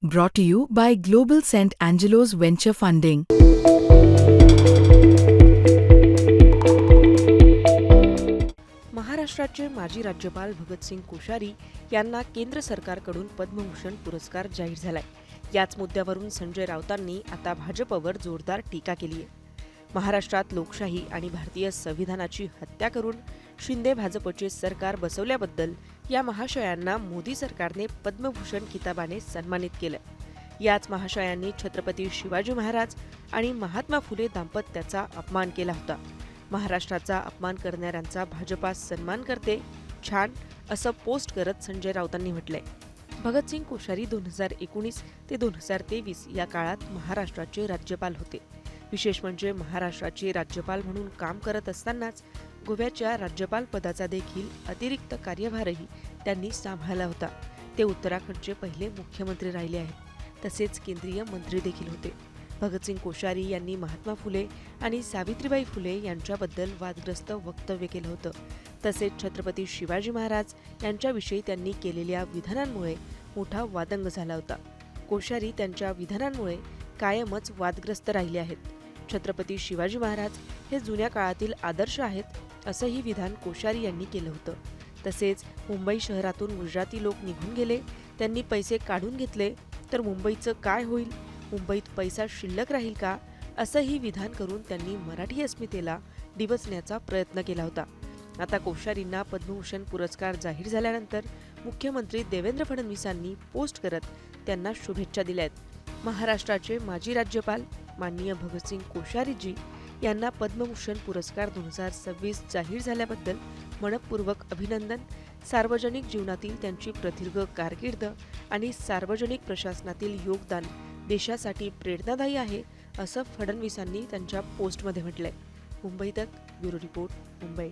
Brought to you by Global St. Angelo's Venture Funding. महाराष्ट्राचे माजी राज्यपाल भगतसिंग कोश्यारी यांना केंद्र सरकारकडून पद्मभूषण पुरस्कार जाहीर झालाय. याच मुद्द्यावरून संजय राऊतांनी आता भाजपवर जोरदार टीका केली आहे. महाराष्ट्रात लोकशाही आणि भारतीय संविधानाची हत्या करून शिंदे भाजपचे सरकार बसवल्याबद्दल या महाशयांना मोदी सरकारने पद्मभूषण किताबाने सन्मानित केलं. याच महाशयांनी छत्रपती शिवाजी महाराज आणि महात्मा फुले दाम्पत्याचा अपमान केला होता. महाराष्ट्राचा अपमान करणाऱ्यांचा भाजपा सन्मान करते, छान असं पोस्ट करत संजय राऊतांनी म्हटलंय. भगतसिंग कोश्यारी 2019 ते 2023 या काळात महाराष्ट्राचे राज्यपाल होते. विशेष म्हणजे महाराष्ट्राचे राज्यपाल म्हणून काम करत असतानाच गोव्याच्या राज्यपाल पदाचा देखील अतिरिक्त कार्यभारही त्यांनी सांभाळला होता. ते उत्तराखंडचे पहिले मुख्यमंत्री राहिले आहेत, तसेच केंद्रीय मंत्री देखील होते. भगतसिंग कोश्यारी यांनी महात्मा फुले आणि सावित्रीबाई फुले यांच्याबद्दल वादग्रस्त वक्तव्य केलं होतं. तसेच छत्रपती शिवाजी महाराज यांच्याविषयी त्यांनी केलेल्या विधानांमुळे मोठा वादंग झाला होता. कोश्यारी त्यांच्या विधानांमुळे कायमच वादग्रस्त राहिले आहेत. छत्रपती शिवाजी महाराज हे जुन्या काळातील आदर्श आहेत, असंही विधान कोश्यारी यांनी केलं होतं. तसेच मुंबई शहरातून गुजराती लोक निघून गेले, त्यांनी पैसे काढून घेतले तर मुंबईचं काय होईल, मुंबईत पैसा शिल्लक राहील का, असंही विधान करून त्यांनी मराठी अस्मितेला डिवचण्याचा प्रयत्न केला होता. आता कोश्यारींना पद्मभूषण पुरस्कार जाहीर झाल्यानंतर मुख्यमंत्री देवेंद्र फडणवीसांनी पोस्ट करत त्यांना शुभेच्छा दिल्या आहेत. महाराष्ट्राचे माजी राज्यपाल माननीय भगतसिंग कोश्यारीजी यांना पद्मभूषण पुरस्कार 2026 जाहीर झाल्याबद्दल मनपूर्वक अभिनंदन. सार्वजनिक जीवनातील त्यांची प्रदीर्घ कारकीर्द आणि सार्वजनिक प्रशासनातील योगदान देशासाठी प्रेरणादायी आहे, असं फडणवीसांनी त्यांच्या पोस्टमध्ये म्हटलंय. मुंबई तक ब्युरो रिपोर्ट, मुंबई.